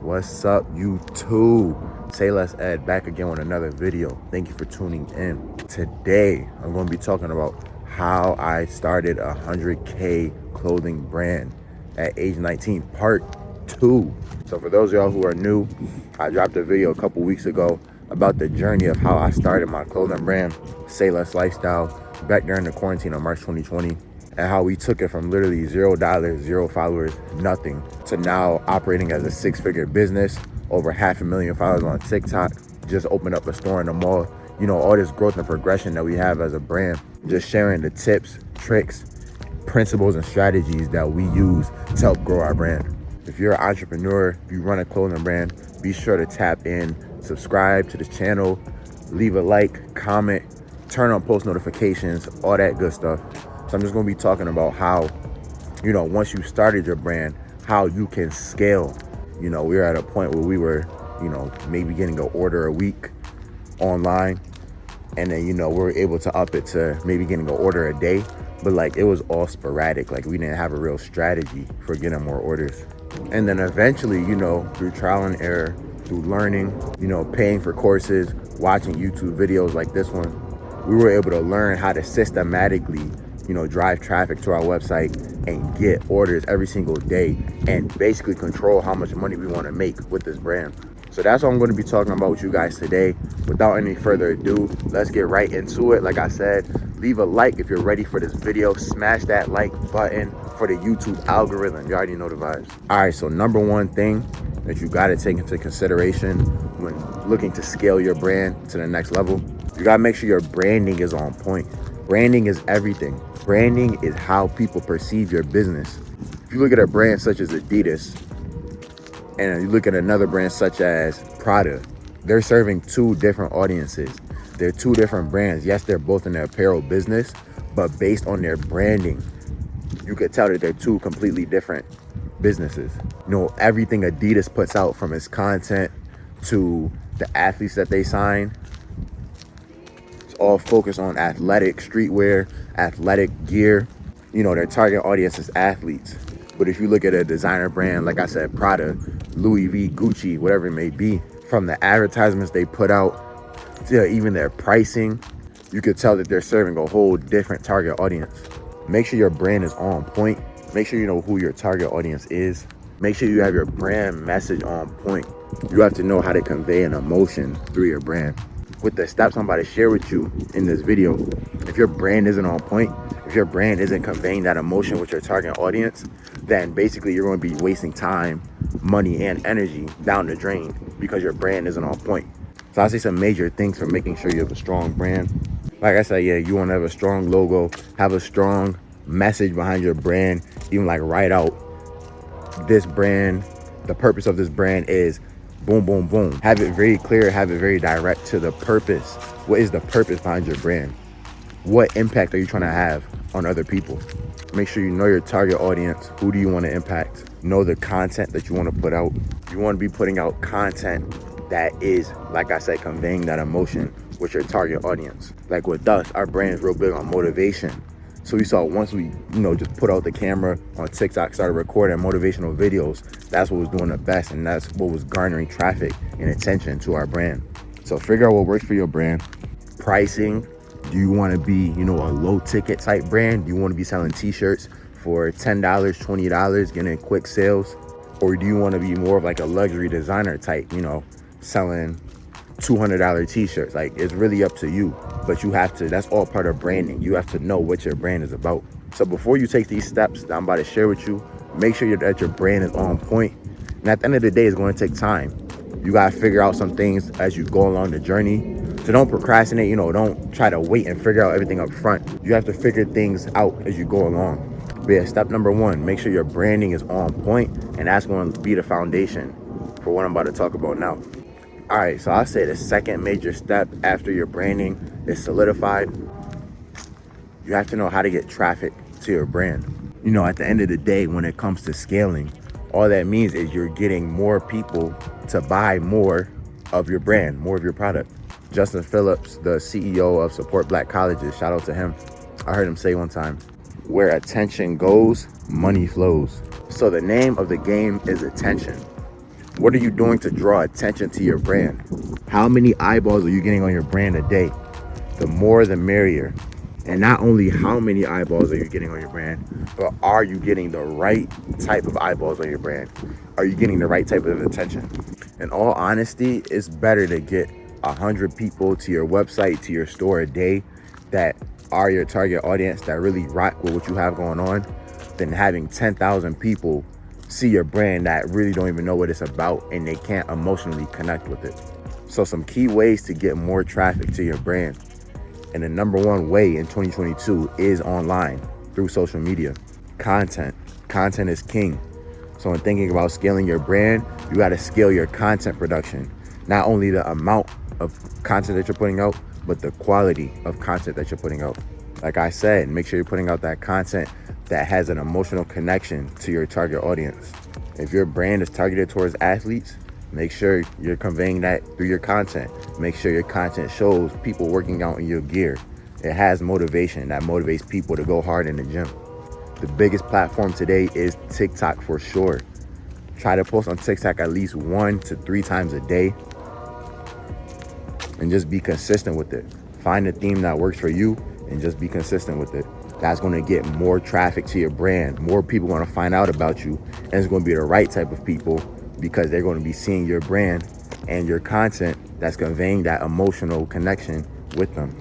What's up, YouTube? Sayless Ed back again with another video. Thank you for tuning in. Today, I'm going to be talking about how I started a 100K clothing brand at age 19, part 2. So for those of y'all who are new, I dropped a video a couple weeks ago about the journey of how I started my clothing brand, Sayless Lifestyle, back during the quarantine of March 2020. And how we took it from literally $0, 0 followers, nothing, to now operating as a 6-figure business, over 500,000 followers on TikTok, just opened up a store in the mall. You know, all this growth and progression that we have as a brand, just sharing the tips, tricks, principles, and strategies that we use to help grow our brand. If you're an entrepreneur, if you run a clothing brand, be sure to tap in, subscribe to the channel, leave a like, comment, turn on post notifications, all that good stuff. So I'm just going to be talking about how, you know, once you started your brand, how you can scale. You know, we were at a point where we were, you know, maybe getting an order a week online. And then, you know, we were able to up it to maybe getting an order a day. But like, it was all sporadic. Like, we didn't have a real strategy for getting more orders. And then eventually, you know, through trial and error, through learning, you know, paying for courses, watching YouTube videos like this one, we were able to learn how to systematically, you know, drive traffic to our website and get orders every single day and basically control how much money we want to make with this brand. So that's what I'm going to be talking about with you guys today. Without any further ado, let's get right into it. Like I said, leave a like if you're ready for this video. Smash that like button for the YouTube algorithm. You already know the vibes. All right, so number one thing that you got to take into consideration when looking to scale your brand to the next level, you got to make sure your branding is on point. Branding is everything. Branding is how people perceive your business. If you look at a brand such as Adidas, and you look at another brand such as Prada, they're serving two different audiences. They're two different brands. Yes, they're both in the apparel business, but based on their branding, you could tell that they're two completely different businesses. You know, everything Adidas puts out, from its content to the athletes that they sign, all focused on athletic streetwear, athletic gear. You know, their target audience is athletes. But if you look at a designer brand, like I said, Prada, Louis V, Gucci, whatever it may be, from the advertisements they put out to even their pricing, you could tell that they're serving a whole different target audience. Make sure your brand is on point. Make sure you know who your target audience is. Make sure you have your brand message on point. You have to know how to convey an emotion through your brand. With the steps I'm about to share with you in this video, if your brand isn't on point, if your brand isn't conveying that emotion with your target audience, then basically you're going to be wasting time, money, and energy down the drain because your brand isn't on point. So I see some major things for making sure you have a strong brand. Like I said, yeah, you want to have a strong logo, have a strong message behind your brand, even like write out this brand, the purpose of this brand is boom, boom, boom. Have it very clear, have it very direct to the purpose. What is the purpose behind your brand? What impact are you trying to have on other people? Make sure you know your target audience. Who do you want to impact? Know the content that you want to put out. You want to be putting out content that is, like I said, conveying that emotion with your target audience. Like with us, our brand is real big on motivation. So we saw once we, you know, just put out the camera on TikTok, started recording motivational videos, that's what was doing the best, and that's what was garnering traffic and attention to our brand. So figure out what works for your brand. Pricing. Do you want to be, you know, a low ticket type brand? Do you want to be selling t-shirts for $10, $20, getting quick sales? Or do you want to be more of like a luxury designer type, you know, selling $200 t-shirts? Like, it's really up to you, but you have to, that's all part of branding. You have to know what your brand is about. So before you take these steps that I'm about to share with you, make sure that your brand is on point. And at the end of the day, it's going to take time. You got to figure out some things as you go along the journey. So don't procrastinate, you know, don't try to wait and figure out everything up front. You have to figure things out as you go along. But yeah, step number one, make sure your branding is on point, and that's going to be the foundation for what I'm about to talk about now. All right, so I'll say the second major step after your branding is solidified. You have to know how to get traffic to your brand. You know, at the end of the day, when it comes to scaling, all that means is you're getting more people to buy more of your brand, more of your product. Justin Phillips, the CEO of Support Black Colleges, shout out to him. I heard him say one time, where attention goes, money flows. So the name of the game is attention. What are you doing to draw attention to your brand? How many eyeballs are you getting on your brand a day? The more the merrier. And not only how many eyeballs are you getting on your brand, but are you getting the right type of eyeballs on your brand? Are you getting the right type of attention? In all honesty, it's better to get 100 people to your website, to your store a day that are your target audience, that really rock with what you have going on, than having 10,000 people see your brand that really don't even know what it's about and they can't emotionally connect with it. So some key ways to get more traffic to your brand. And the number one way in 2022 is online, through social media. Content. Content is king. So in thinking about scaling your brand, you got to scale your content production. Not only the amount of content that you're putting out, but the quality of content that you're putting out. Like I said, make sure you're putting out that content that has an emotional connection to your target audience. If your brand is targeted towards athletes, make sure you're conveying that through your content. Make sure your content shows people working out in your gear. It has motivation that motivates people to go hard in the gym. The biggest platform today is TikTok for sure. Try to post on TikTok at least 1 to 3 times a day and just be consistent with it. Find a theme that works for you and just be consistent with it. That's going to get more traffic to your brand. More people want to find out about you, and it's going to be the right type of people because they're going to be seeing your brand and your content that's conveying that emotional connection with them.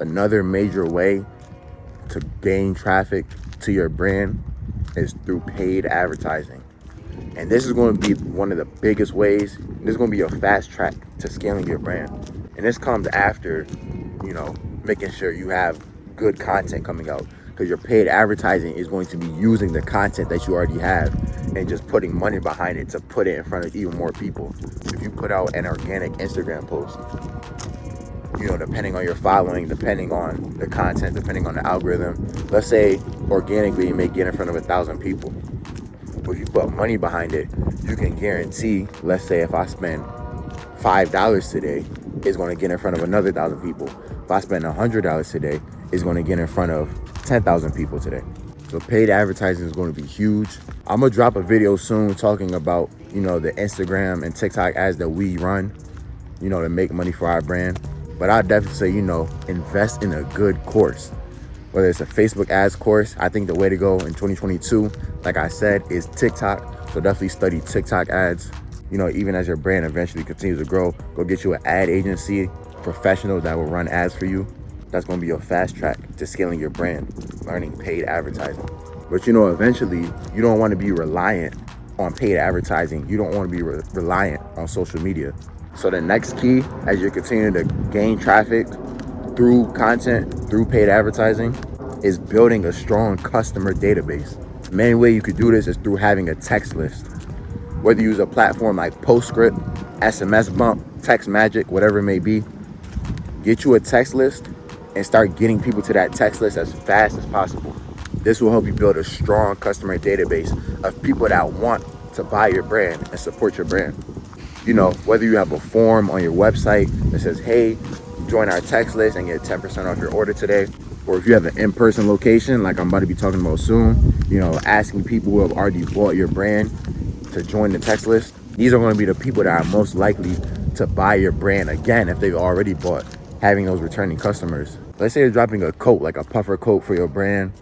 Another major way to gain traffic to your brand is through paid advertising. And this is going to be one of the biggest ways. This is going to be a fast track to scaling your brand. And this comes after, making sure you have good content coming out, because your paid advertising is going to be using the content that you already have and just putting money behind it to put it in front of even more people. If you put out an organic Instagram post, depending on your following, depending on the content, depending on the algorithm, let's say organically you may get in front of 1,000 people. But if you put money behind it, you can guarantee, let's say if I spend $5 today, it's going to get in front of another 1,000 people. If I spend $100 today, it's going to get in front of 10,000 people today. So paid advertising is going to be huge. I'm going to drop a video soon talking about, the Instagram and TikTok ads that we run, to make money for our brand. But I'd definitely say, invest in a good course. Whether it's a Facebook ads course, I think the way to go in 2022, like I said, is TikTok. So definitely study TikTok ads. Even as your brand eventually continues to grow, go get you an ad agency, professional that will run ads for you. That's going to be your fast track to scaling your brand, learning paid advertising. But eventually, you don't want to be reliant on paid advertising. You don't want to be reliant on social media. So the next key, as you continue to gain traffic through content, through paid advertising, is building a strong customer database. The main way you could do this is through having a text list. Whether you use a platform like Postscript, SMS Bump, Text Magic, whatever it may be, get you a text list and start getting people to that text list as fast as possible. This will help you build a strong customer database of people that want to buy your brand and support your brand. Whether you have a form on your website that says, hey, join our text list and get 10% off your order today, or if you have an in-person location like I'm about to be talking about soon, asking people who have already bought your brand to join the text list. These are going to be the people that are most likely to buy your brand again if they've already bought, having those returning customers. Let's say you're dropping a coat, like a puffer coat for your brand,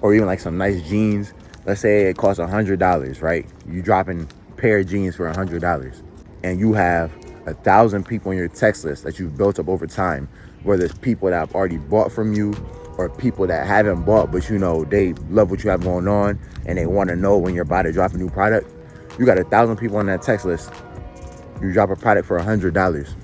or even like some nice jeans. Let's say it costs $100, right? You dropping a pair of jeans for $100, and you have 1,000 people on your text list that you've built up over time, whether it's people that have already bought from you or people that haven't bought, but they love what you have going on and they want to know when you're about to drop a new product. You got 1,000 people on that text list. You drop a product for $100.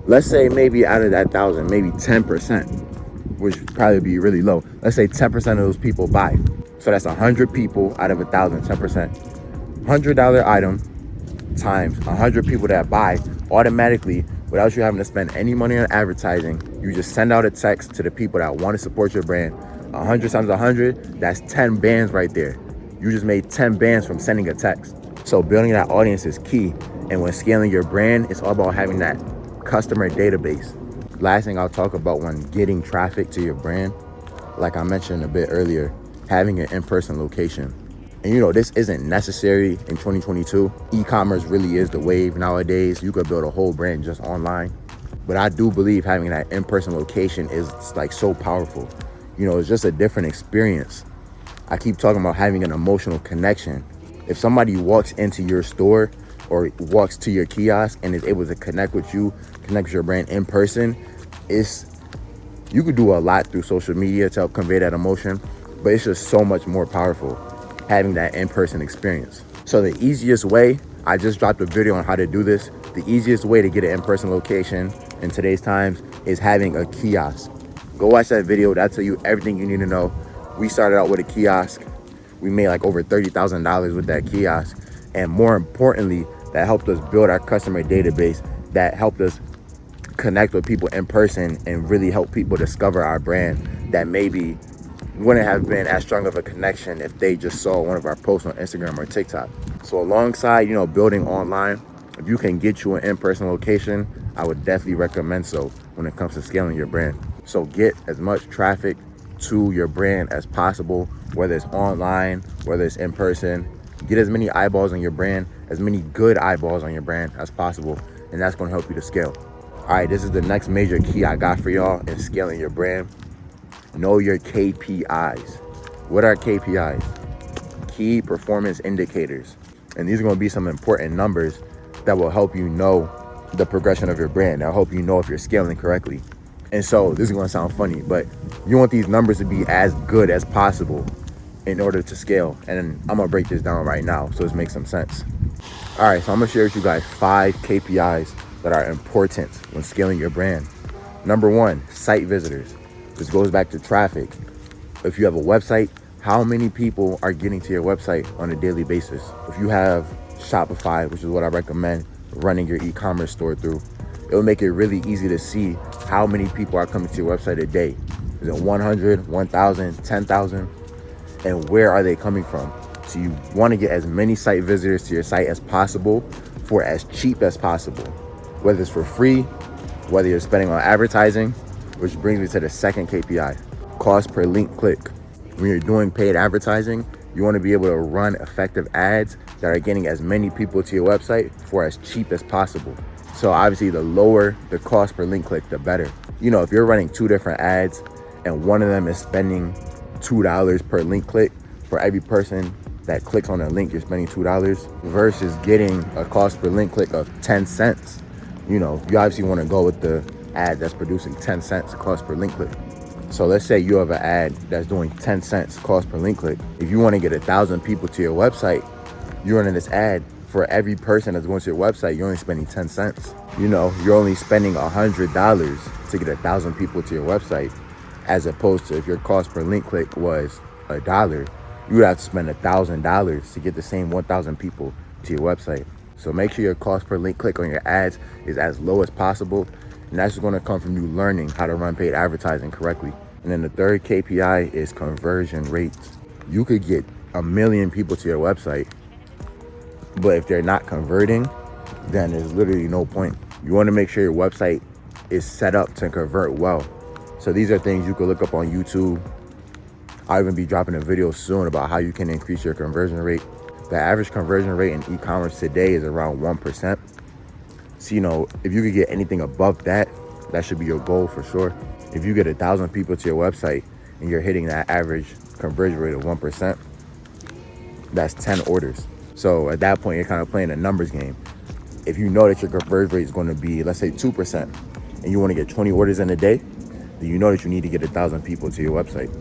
Let's say maybe out of that 1,000, maybe 10%, which would probably be really low. Let's say 10% of those people buy. So that's 100 people out of 1,000, 10%. $100 item times 100 people that buy, automatically, without you having to spend any money on advertising, you just send out a text to the people that want to support your brand. 100 times 100, that's 10 bands right there. You just made 10 bands from sending a text. So building that audience is key. And when scaling your brand, it's all about having that customer database. Last thing I'll talk about when getting traffic to your brand, like I mentioned a bit earlier, having an in-person location. And this isn't necessary in 2022. E-commerce really is the wave nowadays. You could build a whole brand just online. But I do believe having that in-person location is like so powerful. It's just a different experience. I keep talking about having an emotional connection. If somebody walks into your store or walks to your kiosk and is able to connect with you, connect with your brand in person, you could do a lot through social media to help convey that emotion, but it's just so much more powerful having that in-person experience. So the easiest way, I just dropped a video on how to do this. The easiest way to get an in-person location in today's times is having a kiosk. Go watch that video. That'll tell you everything you need to know. We started out with a kiosk. We made like over $30,000 with that kiosk. And more importantly, that helped us build our customer database, that helped us connect with people in person and really help people discover our brand that maybe wouldn't have been as strong of a connection if they just saw one of our posts on Instagram or TikTok. So alongside, building online, if you can get you an in-person location, I would definitely recommend so when it comes to scaling your brand. So get as much traffic to your brand as possible, whether it's online, whether it's in person. Get as many eyeballs on your brand, as many good eyeballs on your brand as possible, and that's gonna help you to scale. All right, this is the next major key I got for y'all in scaling your brand. Know your KPIs. What are KPIs? Key performance indicators. And these are gonna be some important numbers that will help you know the progression of your brand. That'll help you know if you're scaling correctly. And so this is gonna sound funny, but you want these numbers to be as good as possible in order to scale. And I'm gonna break this down right now so this makes some sense. All right, so I'm gonna share with you guys 5 KPIs that are important when scaling your brand. Number 1, site visitors. This goes back to traffic. If you have a website, how many people are getting to your website on a daily basis? If you have Shopify, which is what I recommend running your e-commerce store through, it'll make it really easy to see how many people are coming to your website a day. Is it 100, 1,000, 10,000? And where are they coming from? So you want to get as many site visitors to your site as possible for as cheap as possible. Whether it's for free, whether you're spending on advertising, which brings me to the second KPI, cost per link click. When you're doing paid advertising, you want to be able to run effective ads that are getting as many people to your website for as cheap as possible. So obviously the lower the cost per link click, the better. If you're running 2 different ads and one of them is spending $2 per link click, for every person that clicks on a link, you're spending $2 versus getting a cost per link click of 10 cents. You obviously want to go with the ad that's producing 10 cents cost per link click. So let's say you have an ad that's doing 10 cents cost per link click. If you want to get 1,000 people to your website, you're running this ad. For every person that's going to your website, you're only spending 10 cents. You're only spending $100 to get 1,000 people to your website, as opposed to if your cost per link click was $1, you would have to spend $1,000 to get the same 1,000 people to your website. So make sure your cost per link click on your ads is as low as possible. And that's going to come from you learning how to run paid advertising correctly. And then the third KPI is conversion rates. You could get 1 million people to your website, but if they're not converting, then there's literally no point. You want to make sure your website is set up to convert well. So these are things you could look up on YouTube. I'll even be dropping a video soon about how you can increase your conversion rate. The average conversion rate in e-commerce today is around 1%. So, if you could get anything above that, that should be your goal for sure. If you get 1,000 people to your website and you're hitting that average conversion rate of 1%, that's 10 orders. So at that point, you're kind of playing a numbers game. If you know that your conversion rate is going to be, let's say 2%, and you want to get 20 orders in a day, then you know that you need to get 1,000 people to your website.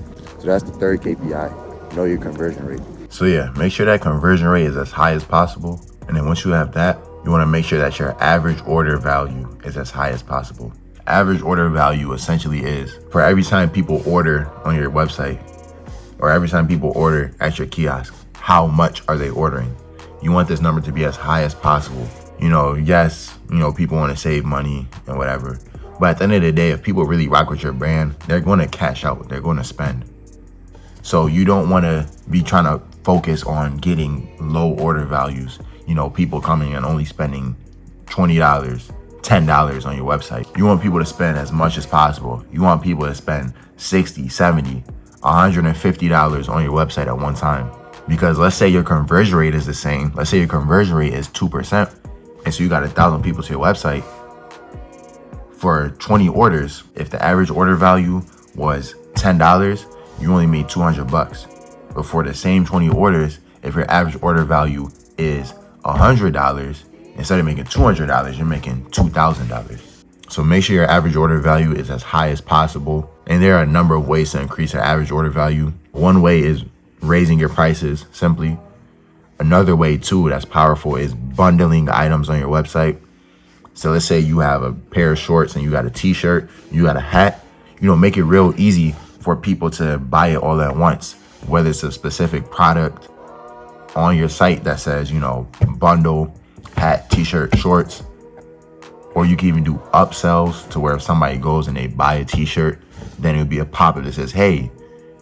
So that's the third KPI, know your conversion rate. So yeah, make sure that conversion rate is as high as possible. And then once you have that, you want to make sure that your average order value is as high as possible. Average order value essentially is for every time people order on your website or every time people order at your kiosk, how much are they ordering? You want this number to be as high as possible. Yes, people want to save money and whatever. But at the end of the day, if people really rock with your brand, they're going to cash out. They're going to spend. So you don't want to be trying to focus on getting low order values. People coming and only spending $20, $10 on your website. You want people to spend as much as possible. You want people to spend $60, $70, $150 on your website at one time. Because let's say your conversion rate is the same. Let's say your conversion rate is 2%. And so you got 1,000 people to your website. For 20 orders, if the average order value was $10, you only made $200. But for the same 20 orders, if your average order value is $100, instead of making $200, you're making $2,000. So make sure your average order value is as high as possible. And there are a number of ways to increase your average order value. One way is raising your prices simply. Another way too that's powerful is bundling items on your website. So let's say you have a pair of shorts and you got a t-shirt, you got a hat, make it real easy for people to buy it all at once. Whether it's a specific product on your site that says, bundle, hat, t-shirt, shorts, or you can even do upsells to where if somebody goes and they buy a t-shirt, then it would be a pop-up that says, hey,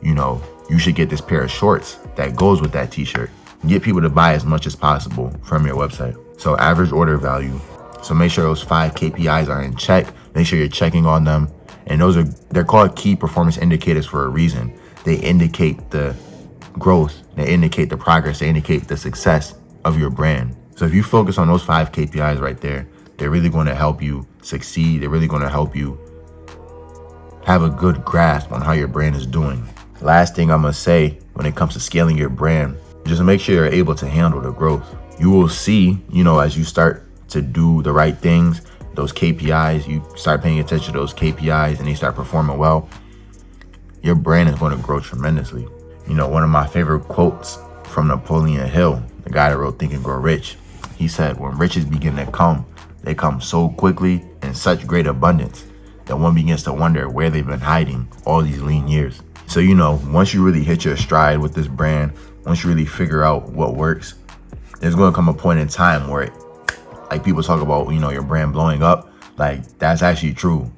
you should get this pair of shorts that goes with that t-shirt. Get people to buy as much as possible from your website. So average order value. So make sure those 5 KPIs are in check. Make sure you're checking on them. And they're called key performance indicators for a reason. They indicate the growth, they indicate the progress, they indicate the success of your brand. So if you focus on those 5 KPIs right there, they're really going to help you succeed. They're really going to help you have a good grasp on how your brand is doing. Last thing I'm going to say when it comes to scaling your brand, just make sure you're able to handle the growth. You will see, as you start to do the right things, those KPIs, you start paying attention to those KPIs and they start performing well, your brand is going to grow tremendously. One of my favorite quotes from Napoleon Hill, the guy that wrote Think and Grow Rich, he said, when riches begin to come, they come so quickly in such great abundance that one begins to wonder where they've been hiding all these lean years. So, once you really hit your stride with this brand, once you really figure out what works, there's going to come a point in time where like people talk about, your brand blowing up, like that's actually true.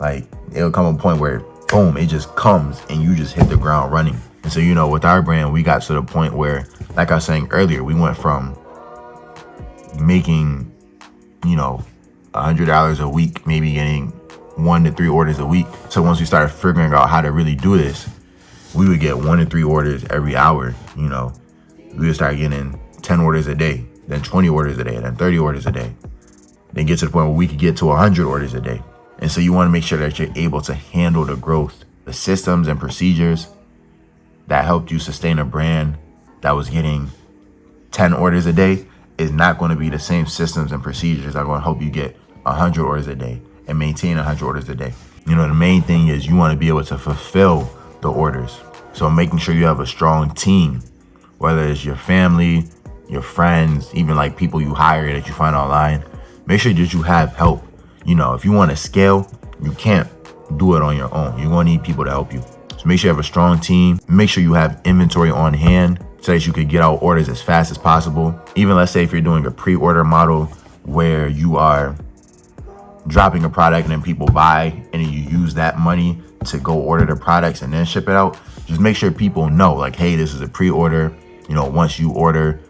Like it'll come a point where boom, it just comes and you just hit the ground running. And so, with our brand, we got to the point where, like I was saying earlier, we went from making, $100 a week, maybe getting 1 to 3 orders a week. So once we started figuring out how to really do this, we would get 1 to 3 orders every hour. We would start getting 10 orders a day, then 20 orders a day, then 30 orders a day. Then get to the point where we could get to 100 orders a day. And so you want to make sure that you're able to handle the growth, the systems and procedures that helped you sustain a brand that was getting 10 orders a day is not going to be the same systems and procedures that are going to help you get 100 orders a day and maintain 100 orders a day. The main thing is you want to be able to fulfill the orders. So making sure you have a strong team, whether it's your family, your friends, even like people you hire that you find online, make sure that you have help. If you want to scale, you can't do it on your own. You're going to need people to help you. So make sure you have a strong team. Make sure you have inventory on hand so that you could get out orders as fast as possible. Even let's say if you're doing a pre-order model where you are dropping a product and then people buy and you use that money to go order the products and then ship it out, just make sure people know like, hey, this is a pre-order. Once you order,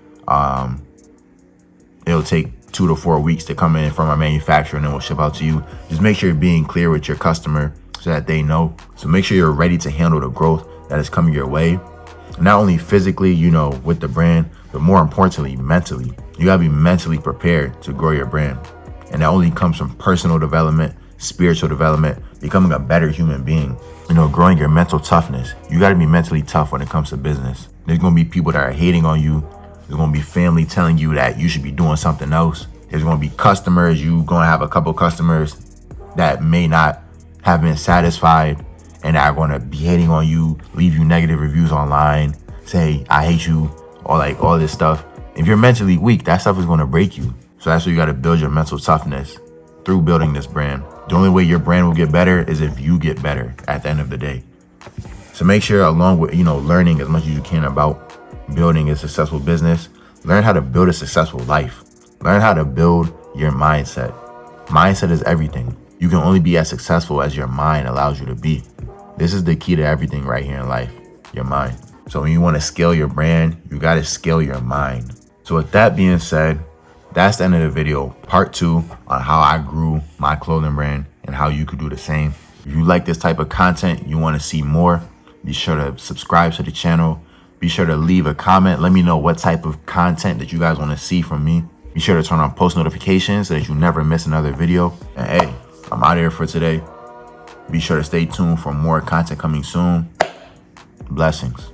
it'll take 2 to 4 weeks to come in from our manufacturer and then we'll ship out to you. Just make sure you're being clear with your customer so that they know. So make sure you're ready to handle the growth that is coming your way. Not only physically, with the brand, but more importantly, mentally. You gotta be mentally prepared to grow your brand. And that only comes from personal development, spiritual development, becoming a better human being, growing your mental toughness. You gotta be mentally tough when it comes to business. There's gonna be people that are hating on you. There's gonna be family telling you that you should be doing something else. There's gonna be customers. You're gonna have a couple customers that may not have been satisfied and are gonna be hating on you, leave you negative reviews online, say, I hate you, or like all this stuff. If you're mentally weak, that stuff is gonna break you. So that's why you gotta build your mental toughness through building this brand. The only way your brand will get better is if you get better at the end of the day. So make sure, along with, learning as much as you can about building a successful business, learn how to build a successful life. Learn how to build your mindset. Mindset is everything. You can only be as successful as your mind allows you to be. This is the key to everything right here in life, your mind. So when you want to scale your brand, you got to scale your mind. So with that being said, that's the end of the video. Part 2 on how I grew my clothing brand and how you could do the same. If you like this type of content, you want to see more, be sure to subscribe to the channel. Be sure to leave a comment. Let me know what type of content that you guys want to see from me. Be sure to turn on post notifications so that you never miss another video. And hey, I'm out of here for today. Be sure to stay tuned for more content coming soon. Blessings.